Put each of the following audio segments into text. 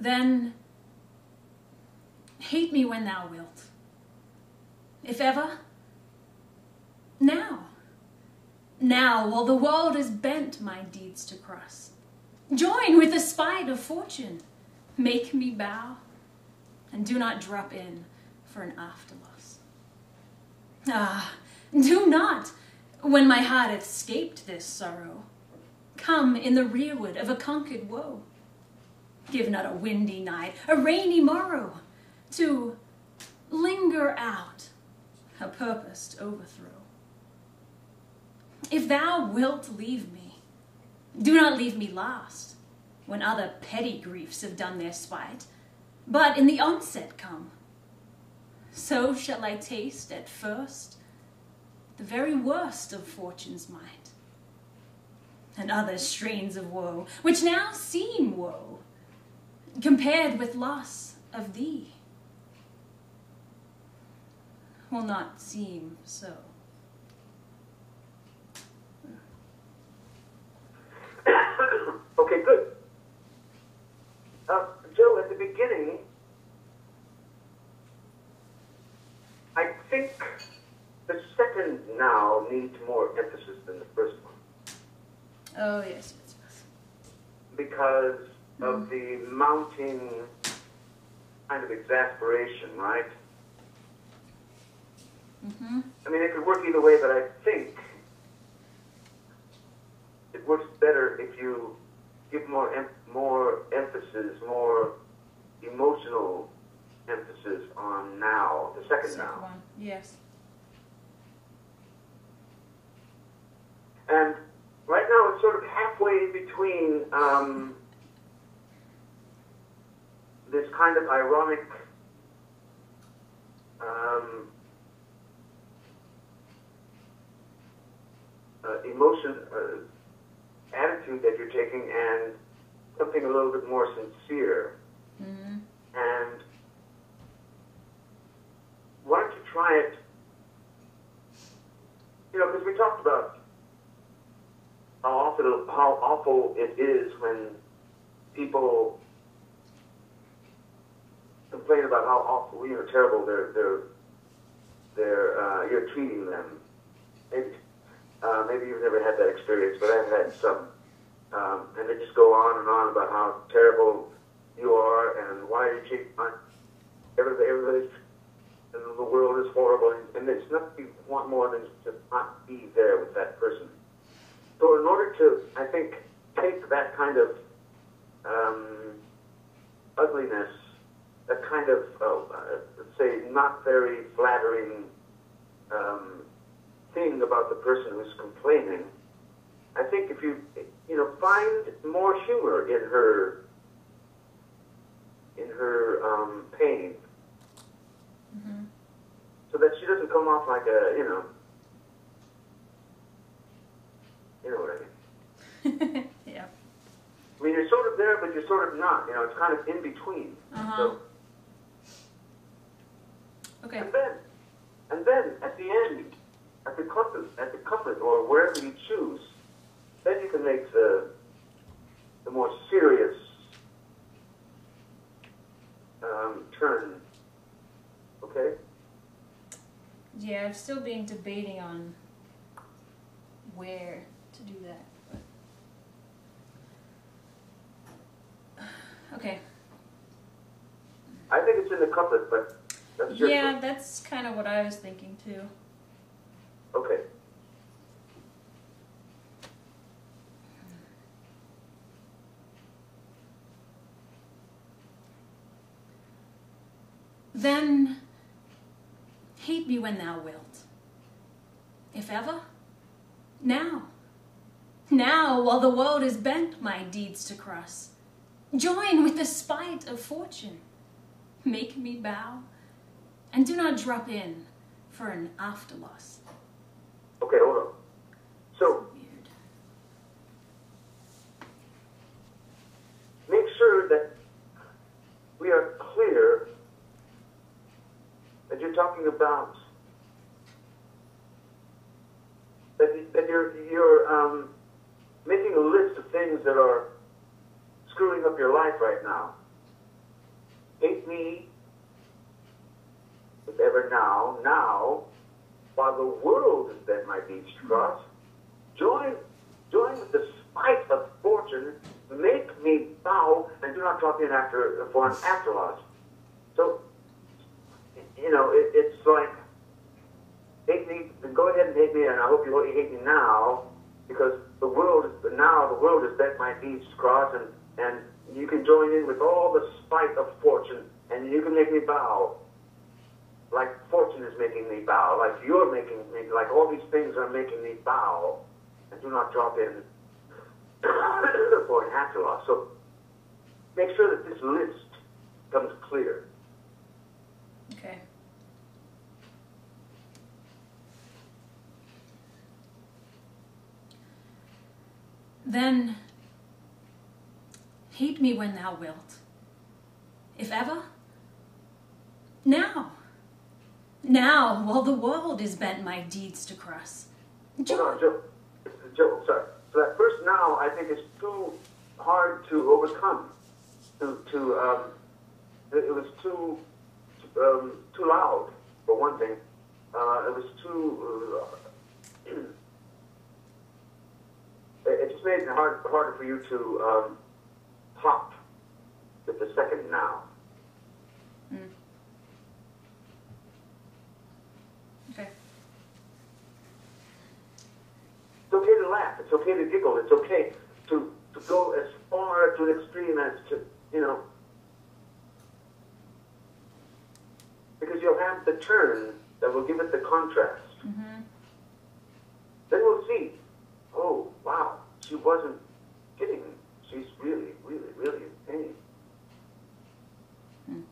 Then hate me when thou wilt. If ever, now. Now, while the world is bent my deeds to cross. Join with the spite of fortune. Make me bow, and do not drop in for an afterloss. Ah, do not, when my heart hath escaped this sorrow, come in the rearward of a conquered woe. Give not a windy night, a rainy morrow, to linger out a purposed overthrow. If thou wilt leave me, do not leave me last, when other petty griefs have done their spite, but in the onset come. So shall I taste at first the very worst of fortune's might, and other strains of woe, which now seem woe, compared with loss of thee, will not seem so. Okay, good. Joe, at the beginning, I think the second now needs more emphasis than the first one. Oh, yes, yes, yes. Because of the mounting kind of exasperation, right? Mm-hmm. I mean, it could work either way, but I think it works better if you give more emphasis, more emotional emphasis on now, the second now. One. Yes. And right now it's sort of halfway between this kind of ironic emotion, attitude that you're taking, and something a little bit more sincere. Mm-hmm. And why don't you try it? You know, because we talked about how awful it is when people complain about how awful, terrible you're treating them. Maybe you've never had that experience, but I've had some. And they just go on and on about how terrible you are and why you treat everybody's and the world is horrible, and there's nothing you want more than to not be there with that person. So in order to, I think, take that kind of ugliness, that kind of, let's say, not very flattering thing about the person who's complaining, I think if you find more humor in her pain, Mm-hmm. so that she doesn't come off like a, you know what I mean. Yeah. I mean, you're sort of there, but you're sort of not. It's kind of in between. Uh-huh. So, Okay. and then at the end, at the couplet, or wherever you choose, then you can make the more serious turn. Okay? Yeah, I've still been debating on where to do that. But okay. I think it's in the couplet, but that's your Yeah, choice. that's kind of what I was thinking too. Okay. Then hate me when thou wilt. If ever, now. Now, while the world is bent my deeds to cross. Join with the spite of fortune. Make me bow, and do not drop in for an afterloss. Okay, hold on. So, Weird. make sure that we are clear that you're talking about that you're making a list of things that are screwing up your life right now. hate me, if ever now, while the world has bent my deeds to cross, join with the spite of fortune, make me bow, and do not drop in for an after loss. So, it's like, hate me, go ahead and hate me, and I hope you hate me now, because the world has bent my deeds to cross, and you can join in with all the spite of fortune, and you can make me bow, like fortune is making me bow, like you're making me, like all these things are making me bow, and do not drop in for an after loss. So make sure that this list comes clear. Okay. Then hate me when thou wilt, if ever, now, while the world is bent my deeds to cross. Hold on, Joe, sorry. So that first now, I think, is too hard to overcome. It was too loud, for one thing. It was too... it just made it harder for you to hop with the second now. Mm. Okay. It's okay to laugh. It's okay to giggle. It's okay to go as far to an extreme as to, because you'll have the turn that will give it the contrast. Mm-hmm. Then we'll see, oh, wow, she wasn't kidding. She's really, really, really in pain. Mm.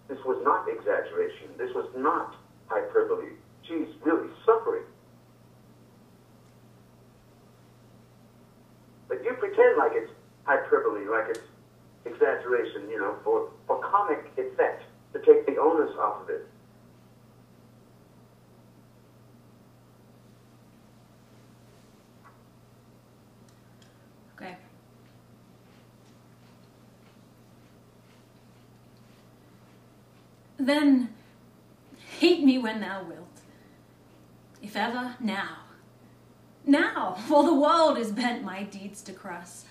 This was not exaggeration. This was not hyperbole. She's really suffering. But you pretend like it's hyperbole, like it's exaggeration, for comic effect, to take the onus off of it. Okay. Then hate me when thou wilt, if ever, now, while the world is bent my deeds to cross.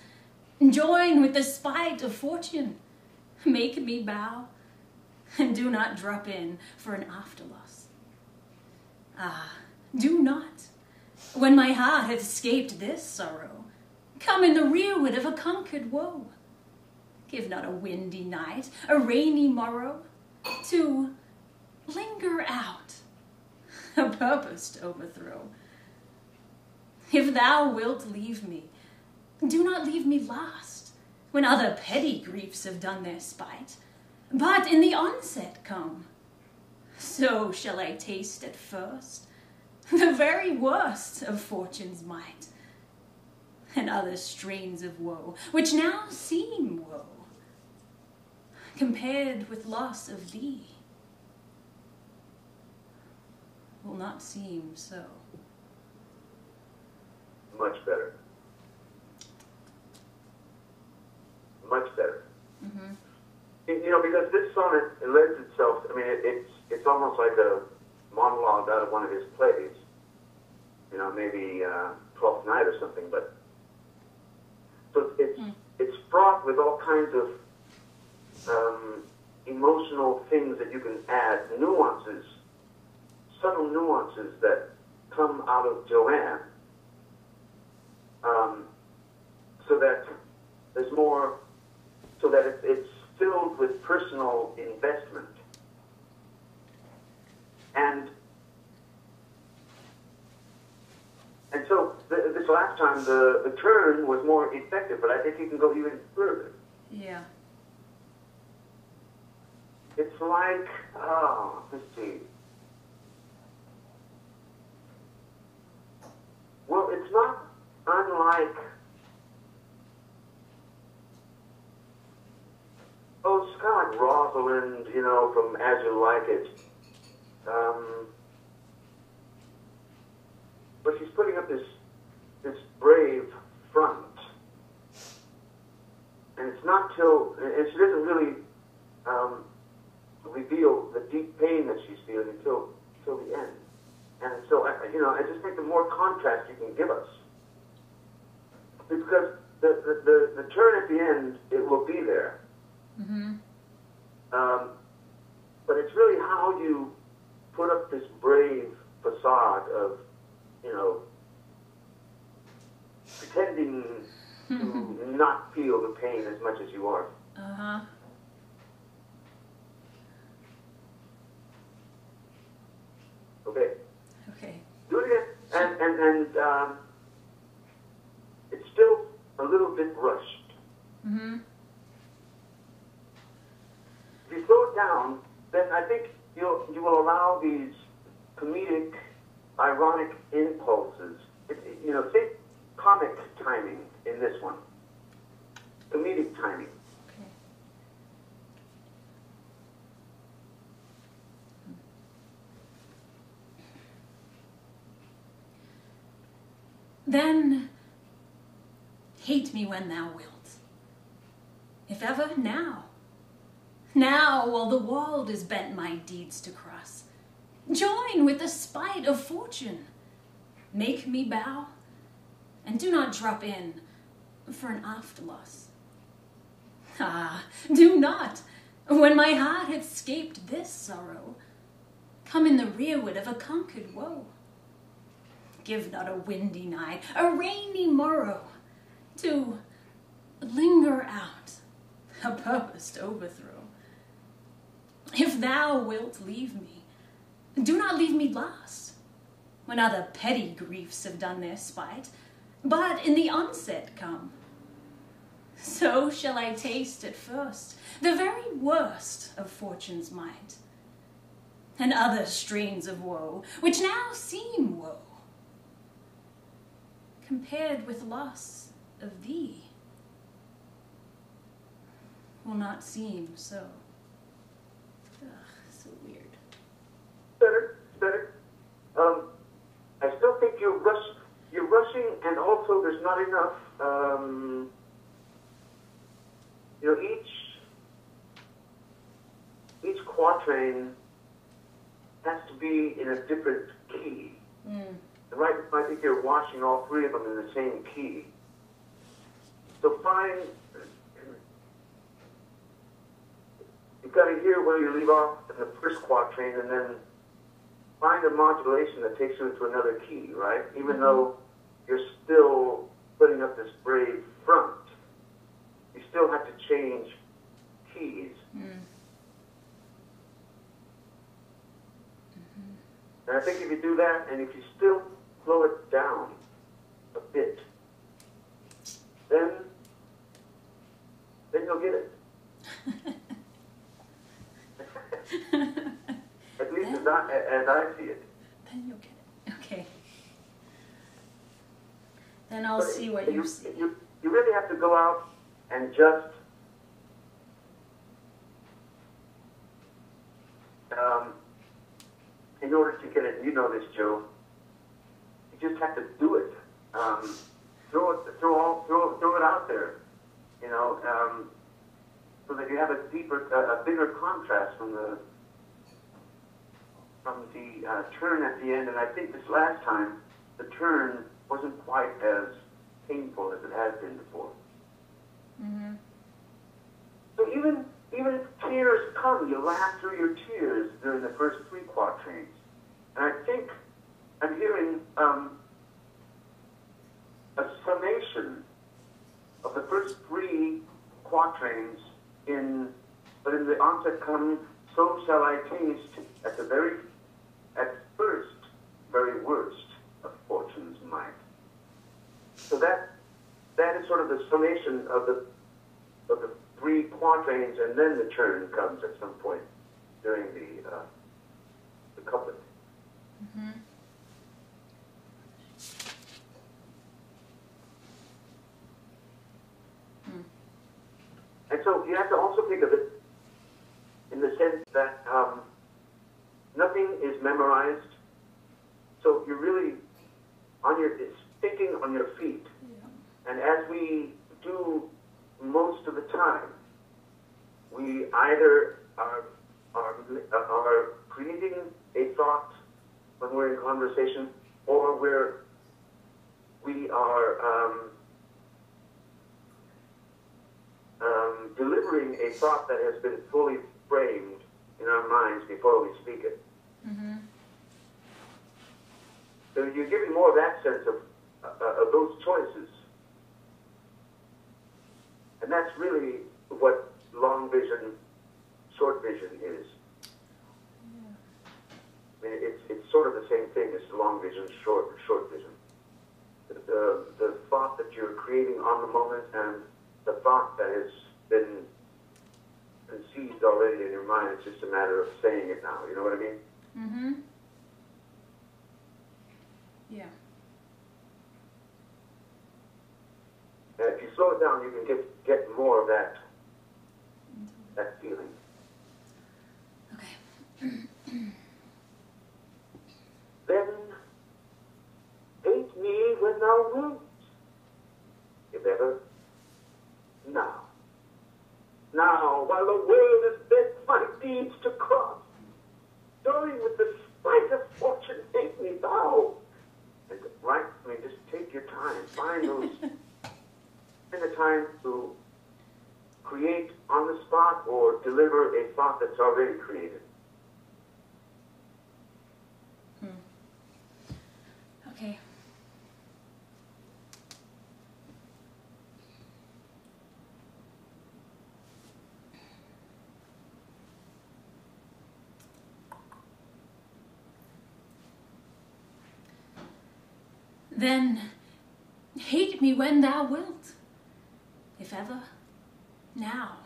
Join with the spite of fortune, make me bow, and do not drop in for an after loss. Ah, do not, when my heart hath escaped this sorrow, come in the rearward of a conquered woe. Give not a windy night, a rainy morrow, to linger out, a purposed overthrow. If thou wilt leave me, do not leave me last, when other petty griefs have done their spite, but in the onset come. So shall I taste at first the very worst of fortune's might, and other strains of woe, which now seem woe, compared with loss of thee, will not seem so. Much better. Much better. Mm-hmm. Because this sonnet, it lends itself, it's almost like a monologue out of one of his plays. Maybe Twelfth Night or something, but so it's fraught with all kinds of emotional things that you can add, nuances, subtle nuances that come out of Joanne, so that there's more, so that it's filled with personal investment. And so this last time the turn was more effective, but I think you can go even further. Yeah. It's like, let's see. Well, it's not unlike, it's kind of like Rosalind, from As You Like It. But she's putting up this brave front. And it's not till, and she doesn't really think the more contrast you can give us. Because the turn at the end, it will be there. Mm-hmm. But it's really how you put up this brave facade of, you know, pretending to not feel the pain as much as you are. Uh-huh. Okay. Okay. Do it again. And it's still a little bit rushed. Mm-hmm. If you slow it down, then I think you will allow these comedic, ironic impulses. You know, think comic timing in this one. Comedic timing. Okay. Then hate me when thou wilt. If ever, now. Now, while the world is bent my deeds to cross. Join with the spite of fortune. Make me bow, and do not drop in for an afterloss. Ah, do not, when my heart hath scaped this sorrow, come in the rearward of a conquered woe. Give not a windy night, a rainy morrow, to linger out a purposed overthrow. If thou wilt leave me, do not leave me last, when other petty griefs have done their spite, but in the onset come. So shall I taste at first the very worst of fortune's might, and other strains of woe, which now seem woe, compared with loss of thee, will not seem so. Ugh, so weird. Better. I still think you're rushing, and also there's not enough. You know, each quatrain has to be in a different key. Mm. And right, I think you're washing all three of them in the same key. So find, you've got to hear where you leave off in the first quatrain, and then find a modulation that takes you into another key, right? Even though you're still putting up this brave front, you still have to change keys. Mm. And I think if you do that, and if you still slow it down a bit, then you'll get it. At least as I see it. Then you'll get it. Okay. Then I'll But see what you see. You really have to go out and just in order to get it, you know this, Joe, you just have to do it. Throw it out there, you know, so that you have a bigger contrast from the turn at the end. And I think this last time, the turn wasn't quite as painful as it has been before. Mm-hmm. So even if tears come, you laugh through your tears during the first three quatrains. And I think I'm hearing a summation of the first three quatrains but in the onset comes, so shall I taste at first, very worst of fortune's might. So that is sort of the summation of the three quatrains, and then the turn comes at some point during the couplet. Mm-hmm. And so you have to also think of it in the sense that nothing is memorized. So you're really it's thinking on your feet. Yeah. And as we do most of the time, we either are creating a thought when we're in conversation, or where we are delivering a thought that has been fully framed in our minds before we speak it. Mm-hmm. So you're giving more of that sense of those choices. And that's really what long vision, short vision is. I mean, it's sort of the same thing as long vision, short vision. The thought that you're creating on the moment and the thought that has been conceived already in your mind, it's just a matter of saying it now. You know what I mean? Mm-hmm. Yeah. And if you slow it down, you can get more of that feeling. Okay. Then hate me when thou wilt, if ever. Now, while the world is bent my deeds to cross, join with the spite of fortune, hate me thou. And right, I mean, just take your time, find the time to create on the spot or deliver a thought that's already created. Okay. Then hate me when thou wilt, if ever. Now,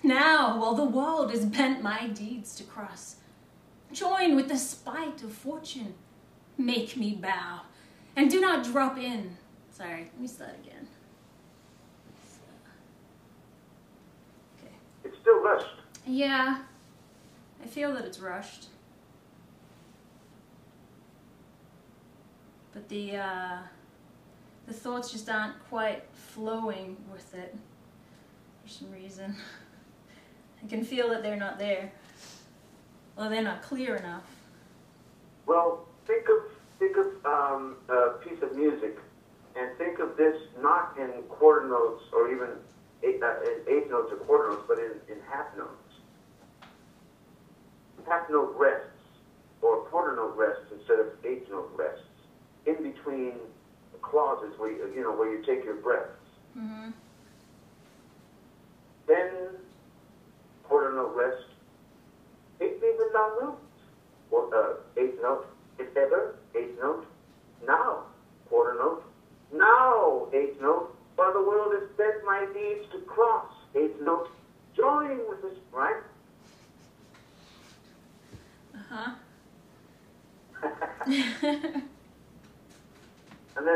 while the world is bent my deeds to cross, join with the spite of fortune, make me bow, and do not drop in. Sorry, let me start again. Okay. It's still rushed. Yeah, I feel that it's rushed. But the thoughts just aren't quite flowing with it for some reason. I can feel that they're not there. Well, they're not clear enough. Well, think of a piece of music, and think of this not in quarter notes or even eighth notes or quarter notes, but in half notes. Half note rests, or quarter note rests instead of eighth note rests, in between the clauses where you take your breaths. Mm-hmm. Then quarter note rest. Hate me when thou wilt. Or eighth note, if ever. Eighth note. Now, quarter note. Now, eighth note. While the world is bent my deeds to cross. Eighth note. Join with this, right? Uh-huh. And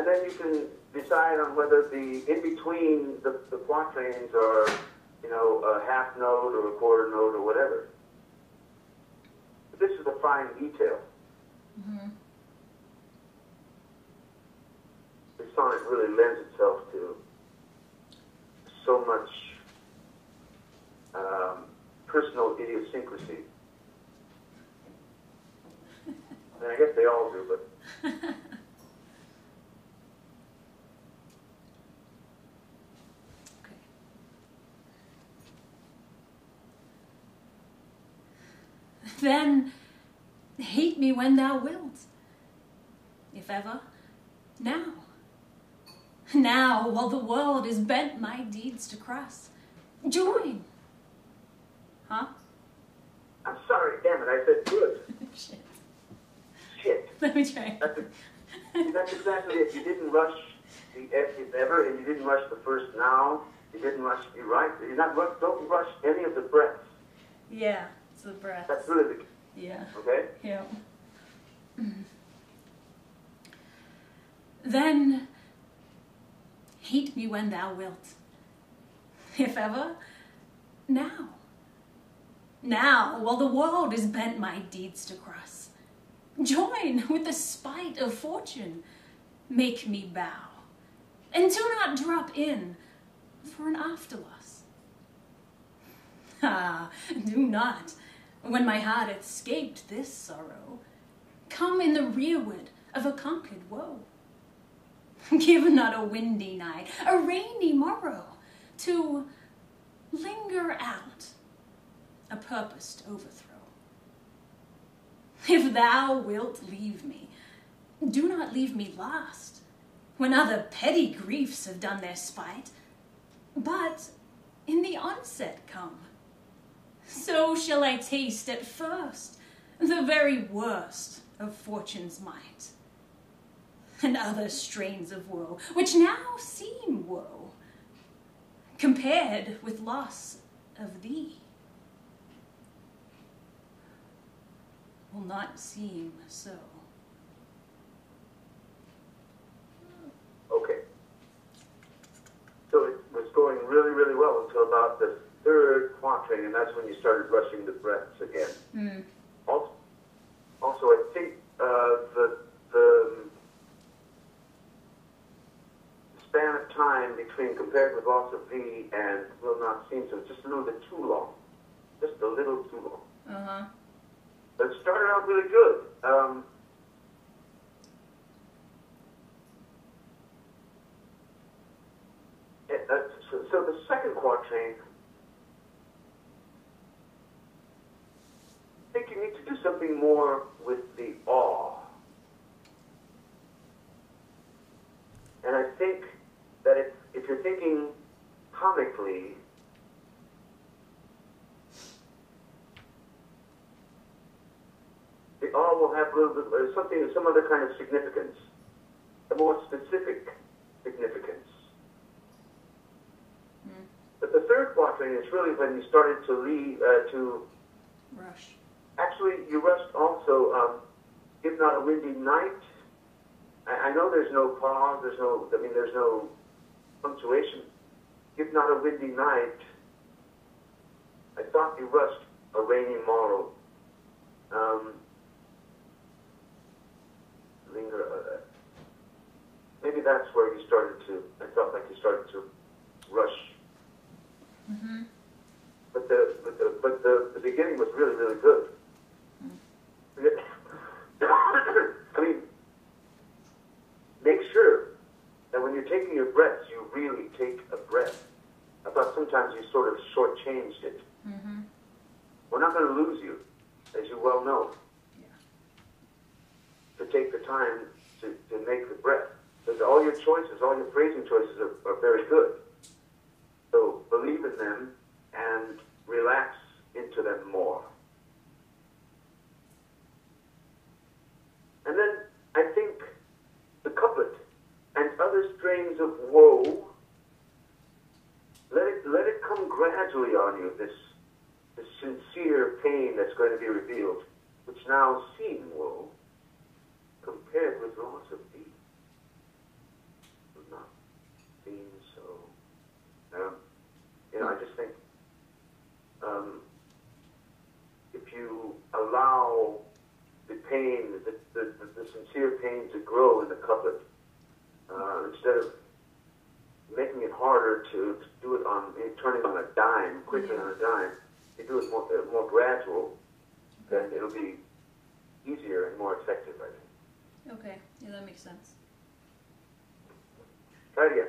then you can decide on whether the in between the quatrains are, a half note or a quarter note or whatever. But this is a fine detail. Mm-hmm. The sonnet really lends itself to so much personal idiosyncrasy. And I guess they all do, but then hate me when thou wilt, if ever. Now, while the world is bent my deeds to cross, join. Huh? I'm sorry, damn it, I said good. Shit. Let me try. That's exactly it. You didn't rush the if ever, and you didn't rush the first now. You didn't rush. You're right. Don't rush any of the breaths. Yeah, it's the breath. That's really the. Yeah. Okay. Yeah. Then hate me when thou wilt, if ever. Now, while the world is bent my deeds to cross, join with the spite of fortune, make me bow, and do not drop in for an afterloss. Ah, do not, when my heart escaped this sorrow, come in the rearward of a conquered woe. Give not a windy night, a rainy morrow, to linger out a purposed overthrow. If thou wilt leave me, do not leave me last, when other petty griefs have done their spite, but in the onset come. So shall I taste at first the very worst of fortune's might, and other strains of woe, which now seem woe, compared with loss of thee, will not seem so. Okay. So it was going really, really well until about the third quatrain, and that's when you started rushing the breaths again. Mm. Also, I think the span of time between compared with loss of thee and will not seem so just a little bit too long. Just a little too long. Uh-huh. But it started out really good. So the second quatrain, I think you need to do something more with the awe. And I think that if you're thinking comically, the awe will have a little bit something, some other kind of significance, a more specific significance. Mm. But the third quatrain is really when you started to leave, to Rush. actually you rushed also. If not a windy night. I know there's no pause. There's no punctuation. If not a windy night. I thought you rushed a rainy morrow. Maybe that's where you started to. I felt like you started to rush. Mm-hmm. But the beginning was really, really good. Mm. I mean, make sure that when you're taking your breaths, you really take a breath. I thought sometimes you sort of shortchanged it. Mm-hmm. We're not going to lose you, as you well know, Yeah. to take the time to make the breath. Because all your choices, all your phrasing choices are very good. So believe in them and relax into them more. And then I think the couplet and other strains of woe, let it come gradually on you, this sincere pain that's going to be revealed, which now seem woe, compared with loss of thee. Would not seem so. I just think if you allow the pain, the sincere pain to grow in the couplet, instead of making it harder to do it on, turning on a dime, quickly on a dime, you do it more gradual, then it'll be easier and more effective, I think. Okay. Yeah, that makes sense. Try it again.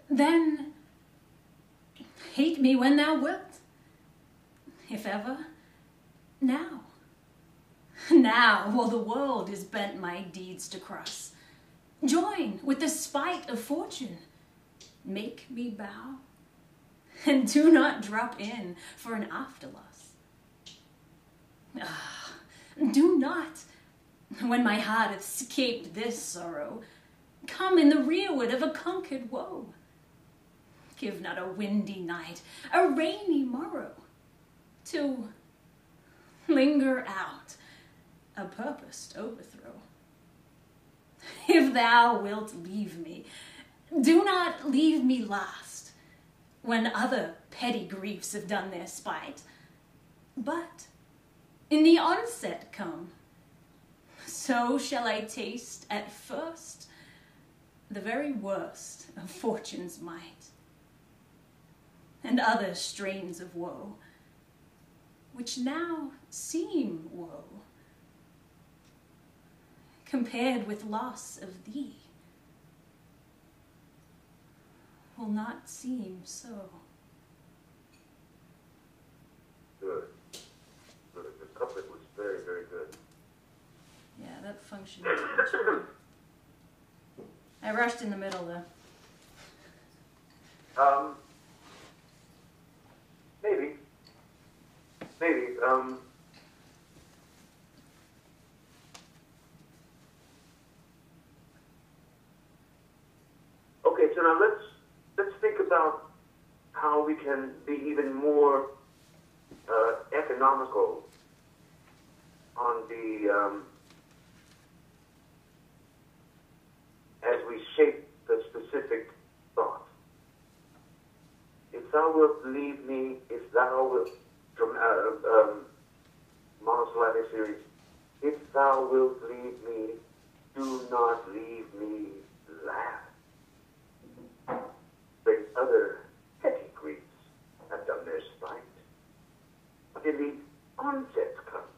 Then hate me when thou wilt, if ever, now. Now, while the world is bent my deeds to cross, join with the spite of fortune, make me bow, and do not drop in for an afterloss. Ah, do not, when my heart hath escaped this sorrow, come in the rearward of a conquered woe. Give not a windy night, a rainy morrow, to linger out a purposed overthrow. If thou wilt leave me, do not leave me last, when other petty griefs have done their spite, but in the onset come. So shall I taste at first the very worst of fortune's might, and other strains of woe, which now seem woe, compared with loss of thee, will not seem so. Good. Good. The couplet was very, very good. Yeah, that functioned much better. I rushed in the middle, though. Maybe. Maybe. Okay, so now let's think about how we can be even more economical on the as we shape the specific thought. If thou wilt leave me, if thou wilt, from monosyllabic series, if thou wilt leave me, do not leave me last. The other petty griefs have done their spite. But in the onset come,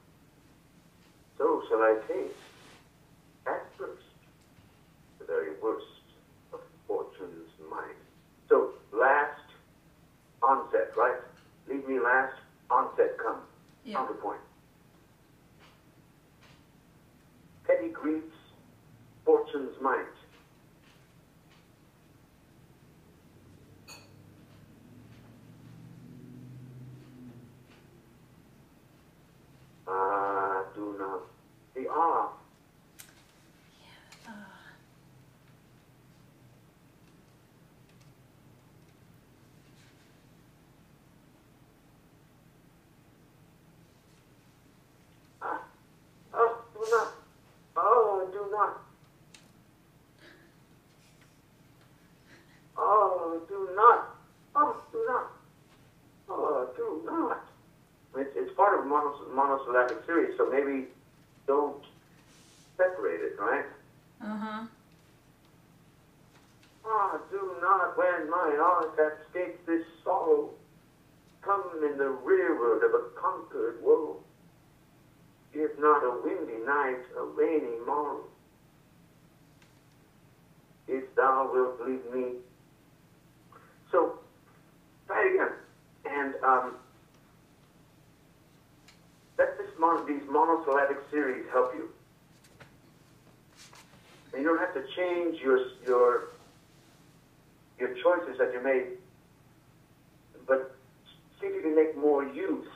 so shall I taste at first the very worst of fortune's might. So last onset, right? Leave me last, onset come. Yeah. Counterpoint. Petty griefs, fortune's might. Do not. The Yeah. Oh, do not. Oh, do not. Oh, do not. Oh, do not. Oh, do not. It's part of monosyllabic series, so maybe don't separate it, right? Uh-huh. Ah, do not, when my heart hath escaped this sorrow, come in the rearward of a conquered woe. Give not a windy night, a rainy morrow. If thou wilt leave me. So, try it again. And let these monosyllabic series help you. And you don't have to change your choices that you made, but see if you can make more use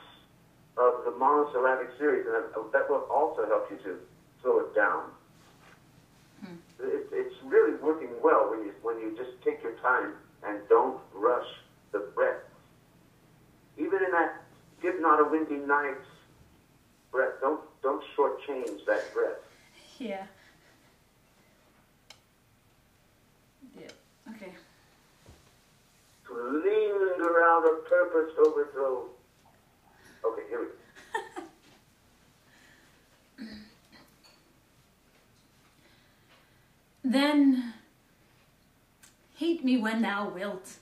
of the monosyllabic series, and that will also help you to slow it down. It's really working well when you just take your time and don't rush the breath. Even in that give not a windy night breath, don't shortchange that breath. Yeah. Yeah. Okay. To linger out a purposed overthrow. Okay, here we go. Then hate me when thou wilt,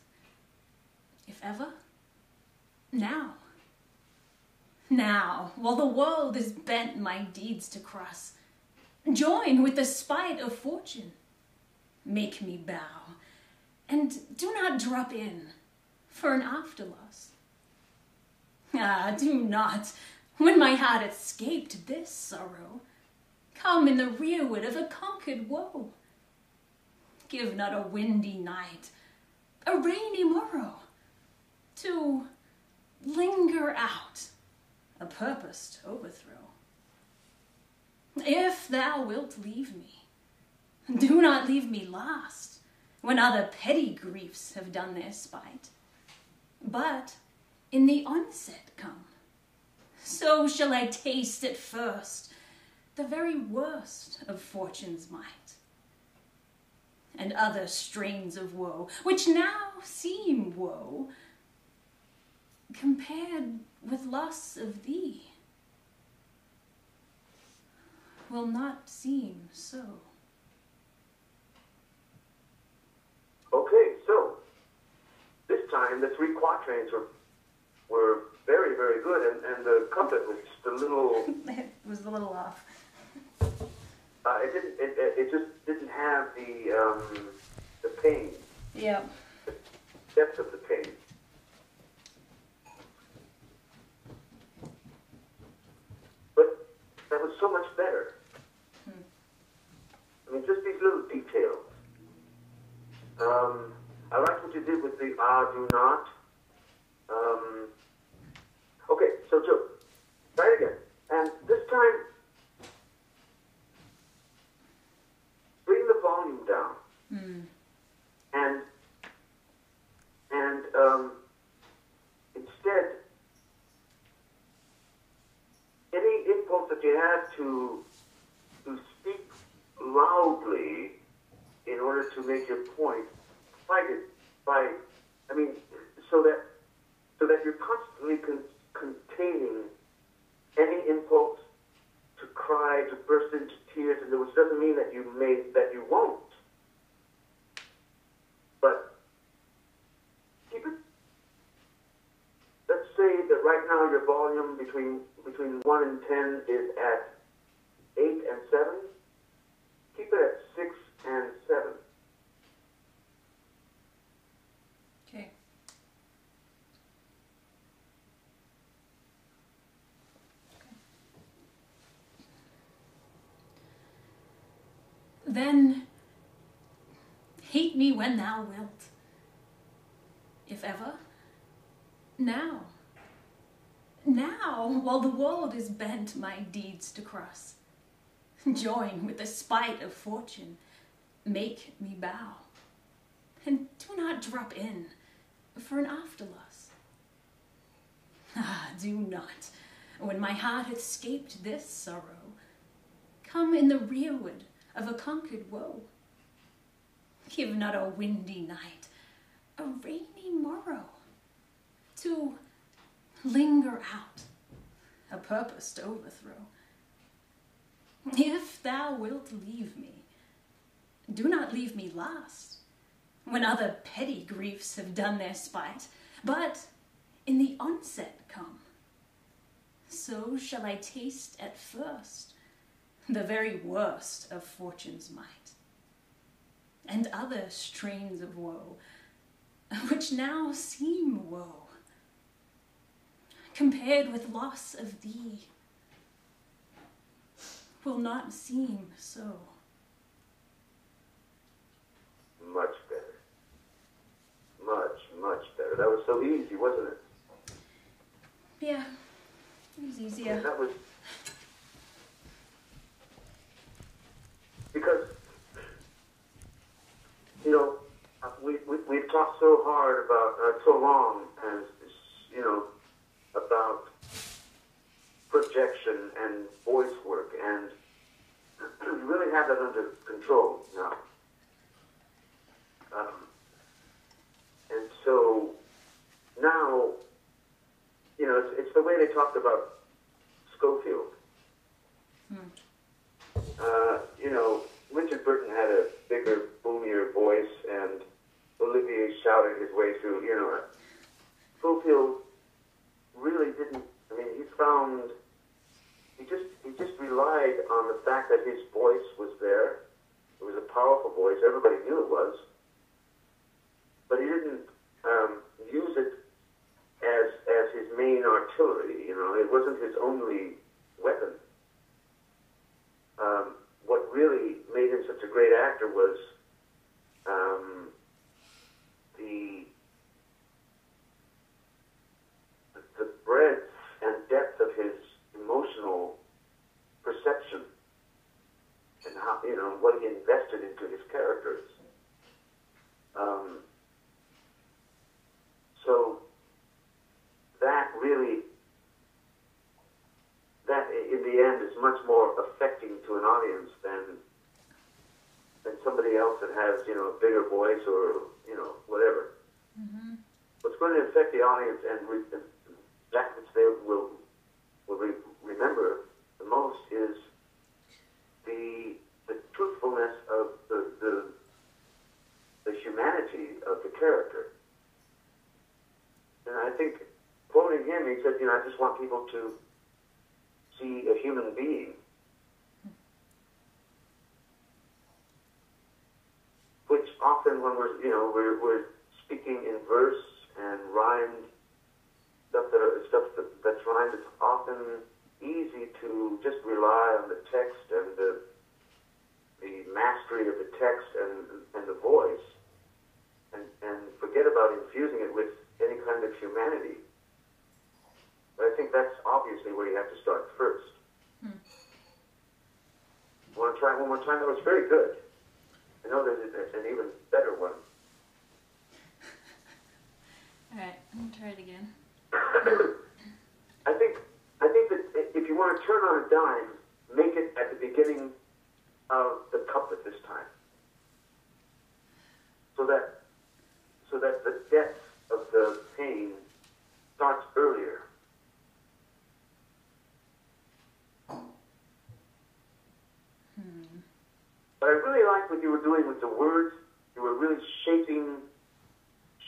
if ever. Now, while the world is bent my deeds to cross, join with the spite of fortune, make me bow, and do not drop in for an after loss. Ah, do not, when my heart escaped this sorrow, come in the rearward of a conquered woe. Give not a windy night, a rainy morrow, to linger out a purposed overthrow. If thou wilt leave me, do not leave me last, when other petty griefs have done their spite, but in the onset come, so shall I taste at first the very worst of fortune's might, and other strains of woe, which now seem woe, compared with loss of thee, will not seem so. Okay, so this time and the three quatrains were very, very good, and the couplet was just a little. It was a little off. It just didn't have the pain. Yeah. The depth of the pain. But that was so much better. I mean, just these little details. I like what you did with the do not. Okay, so Joe, try it again. And this time, bring the volume down. And instead, any impulse that you have to speak loudly in order to make your point, fight it by, I mean, so that you're constantly containing any impulse to cry, to burst into tears, and which doesn't mean that you won't. But keep it. Let's say that right now your volume between 1 and 10 is at 8 and 7. Keep it at 6 and 7. Okay. Then hate me when thou wilt, if ever. Now, while the world is bent my deeds to cross, join with the spite of fortune, make me bow, and do not drop in for an afterloss. Ah, do not, when my heart hath scaped this sorrow, come in the rearward of a conquered woe. Give not a windy night, a rainy morrow, to linger out a purposed overthrow. If thou wilt leave me, do not leave me last, when other petty griefs have done their spite, but in the onset come. So shall I taste at first the very worst of fortune's might, and other strains of woe, which now seem woe, compared with loss of thee, will not seem so. Much better. Much better. That was so easy, wasn't it? Yeah, it was easier. Yeah, that was... Because, you know, we've talked so hard about, so long, and, you know, about projection and voice work, and you really have that under control now. And so now, you know, it's the way they talked about Schofield. You know, Richard Burton had a bigger, boomier voice, and Olivier shouted his way through. You know, Schofield really didn't. I mean, he just relied on the fact that his voice was there. It was a powerful voice. Everybody knew it was. But he didn't use it as his main artillery. You know, it wasn't his only weapon. What really made him such a great actor was the breadth and depth of his emotional perception, and how, you know, what he invested into his characters. So that really, that in the end is much more affecting to an audience than somebody else that has, you know, a bigger voice or, you know, whatever. Mm-hmm. What's going to affect the audience and that which they will remember the most is the truthfulness of the humanity of the character. he said, I just want people to see a human being. Which often when we're speaking in verse and rhymed stuff that's rhymed, it's often easy to just rely on the text and the mastery of the text and the voice and forget about infusing it with any kind of humanity. But I think that's obviously where you have to start first. Want to try one more time? That was very good. I know there's an even better one. All right, I'm gonna try it again. I think that if you want to turn on a dime, make it at the beginning of the couplet this time, so that the depth of the pain starts earlier. But I really liked what you were doing with the words. You were really shaping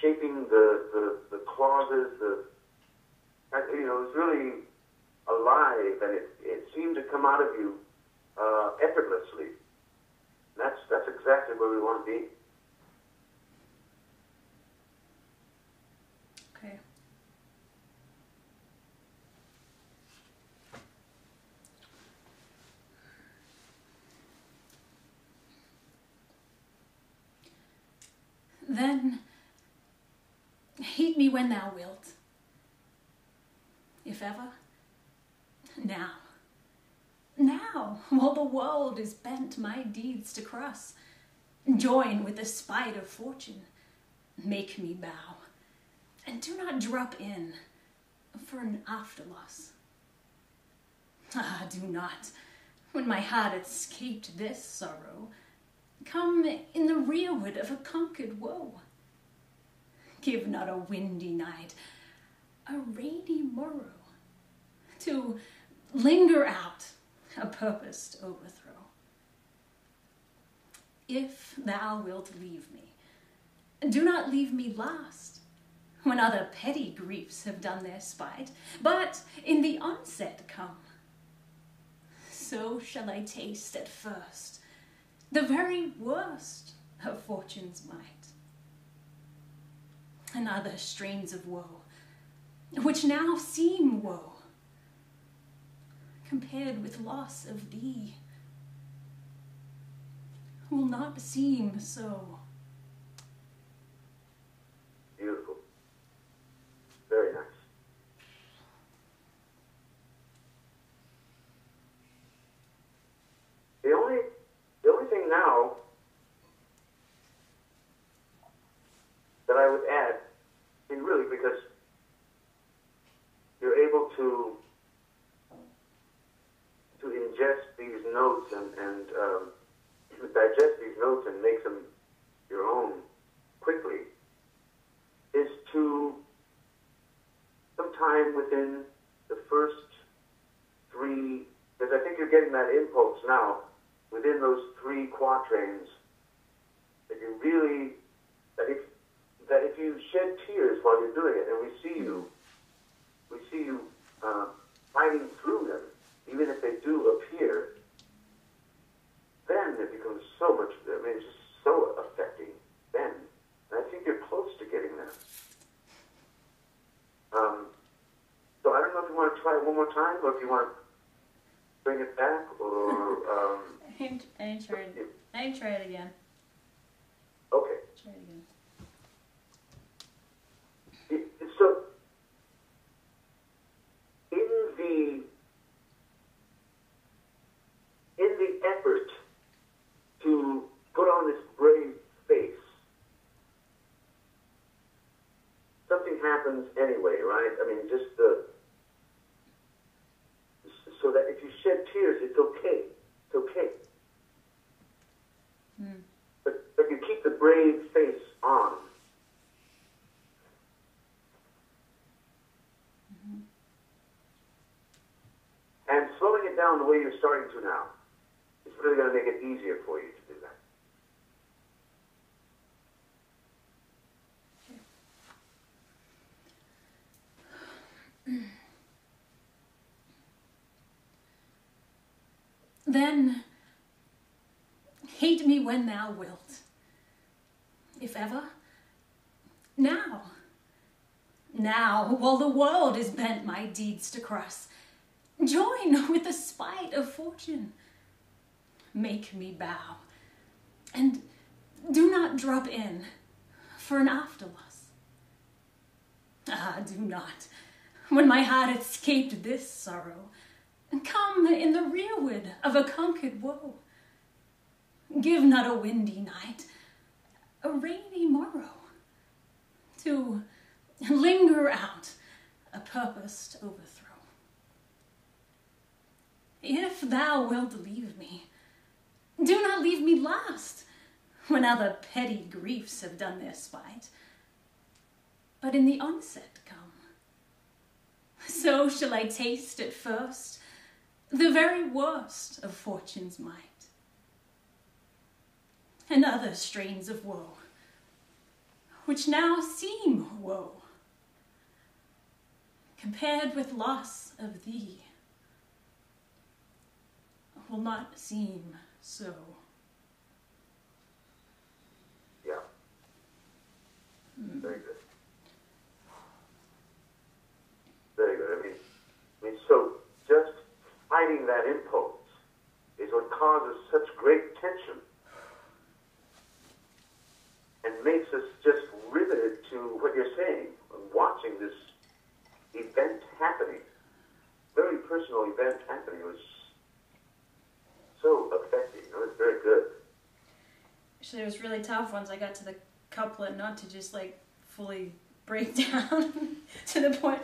the clauses. It was really alive, and it seemed to come out of you effortlessly. That's exactly where we want to be. Okay. Then heed me when thou wilt, if ever. Now, while the world is bent my deeds to cross, join with the spite of fortune, make me bow, and do not drop in for an after loss. Ah, do not, when my heart escaped this sorrow, come in the rearward of a conquered woe. Give not a windy night a rainy morrow to linger out a purposed overthrow. If thou wilt leave me, do not leave me last, when other petty griefs have done their spite, but in the onset come. So shall I taste at first the very worst of fortune's might, and other strains of woe, which now seem woe, compared with loss of thee, will not seem so. Beautiful. Very nice. The only thing now that I would add, and really because you're able to ingest these notes and digest these notes and make them your own quickly, is to sometime within the first three, because I think you're getting that impulse now, within those three quatrains, that you really, that if you shed tears while you're doing it, and we see you fighting through them, even if they do appear, then it becomes so much, it's just so affecting then. And I think you're close to getting there. So I don't know if you want to try it one more time, or if you want to bring it back, or... I didn't try it again. Okay. Try it again. So, in the effort to put on this brave face, something happens anyway, right? I mean, just so that if you shed tears, it's okay. It's okay. But you keep the brave face on. And slowing it down the way you're starting to now is really going to make it easier for you to do that. Then hate me when thou wilt, if ever. Now, while the world is bent my deeds to cross, join with the spite of fortune. Make me bow, and do not drop in for an afterloss. Ah, do not, when my heart escaped this sorrow, come in the rearward of a conquered woe. Give not a windy night, a rainy morrow, to linger out a purposed overthrow. If thou wilt leave me, do not leave me last, when other petty griefs have done their spite, but in the onset come. So shall I taste at first the very worst of fortune's might, and other strains of woe, which now seem woe, compared with loss of thee, will not seem so. Yeah. Very good. Very good. I mean, so just fighting that impulse is what causes such great tension and makes us just riveted to what you're saying, watching this event happening, very personal event happening. It was so affecting. It was very good. Actually, it was really tough once I got to the couplet, not to just like fully break down to the point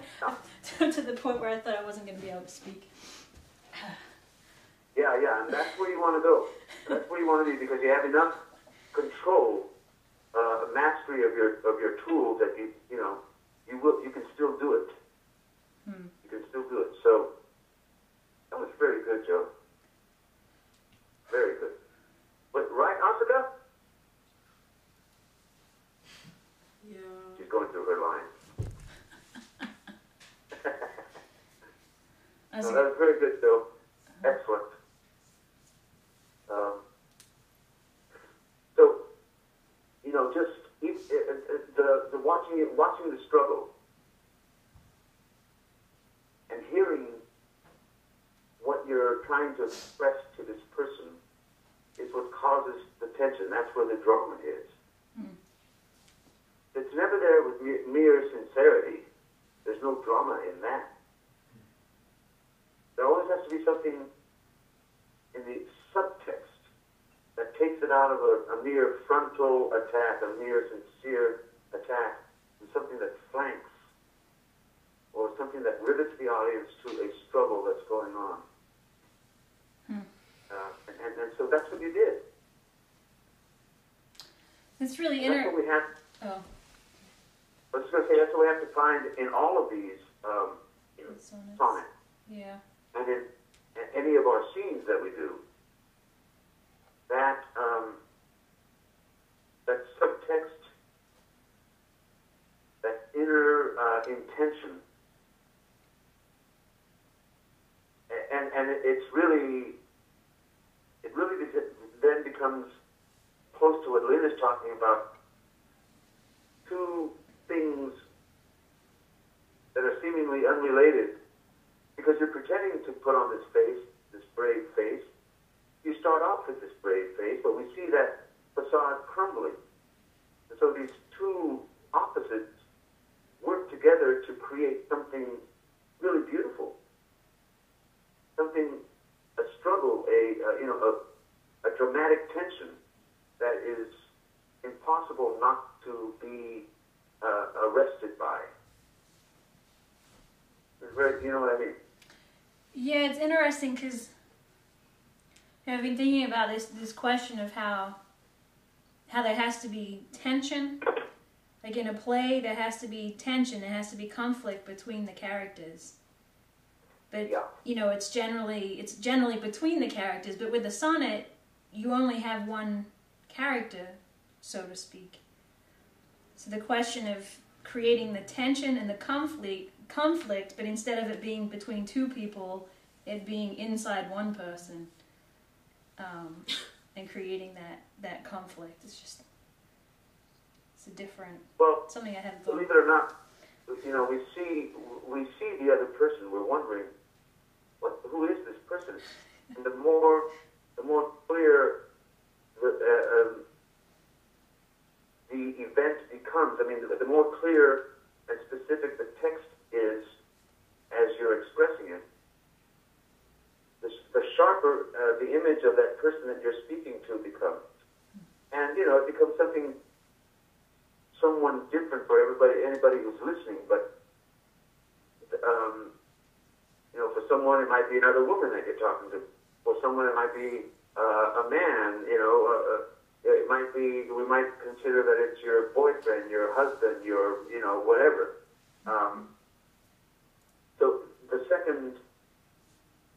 where I thought I wasn't going to be able to speak. Yeah, and that's where you want to go. That's where you want to be, because you have enough control, mastery of your tools that you can still do it. You can still do it. So that was very good, Joe. Very good. But right, Asuka? Yeah. She's going through her lines. No, that was very good, Joe. Excellent. So, just the watching the struggle and hearing what you're trying to express to this person is what causes the tension. That's where the drama is. It's never there with mere sincerity. There's no drama in that. There always has to be something in the subtext that takes it out of a mere frontal attack, a mere sincere attack, and something that flanks, or something that rivets the audience to a struggle that's going on. And so that's what you did. It's really That's what we have. Oh. I was just going to say, that's what we have to find in all of these sonnets. Yeah. And in any of our scenes that we do, that that subtext, that inner intention, and it really then becomes close to what Lynn is talking about. Two things that are seemingly unrelated, because you're pretending to put on this face, this brave face. You start off with this brave face, but we see that facade crumbling. And so these two opposites work together to create something really beautiful. Something, a struggle, a dramatic tension that is impossible not to be arrested by. It's very, you know what I mean? Yeah, it's interesting because I've been thinking about this question of how there has to be tension. Like in a play, there has to be tension, there has to be conflict between the characters. But yeah. it's generally between the characters. But with the sonnet, you only have one character, so to speak. So the question of creating the tension and the conflict, but instead of it being between two people, it being inside one person. and creating that conflict. It's a different, something I hadn't thought believe of. it or not, we see the other person. We're wondering, who is this person? And the more clear the event becomes, I mean, the more clear and specific the text is as you're expressing it, the sharper the image of that person that you're speaking to becomes. And, it becomes someone different for anybody who's listening. But, for someone it might be another woman that you're talking to. For someone it might be a man, it might be, we might consider that it's your boyfriend, your husband, your, whatever. So the second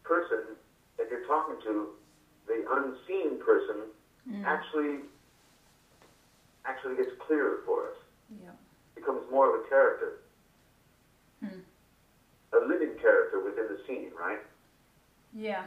person that you're talking to, the unseen person, actually gets clearer for us. Yeah. Becomes more of a character. A living character within the scene, right? Yeah.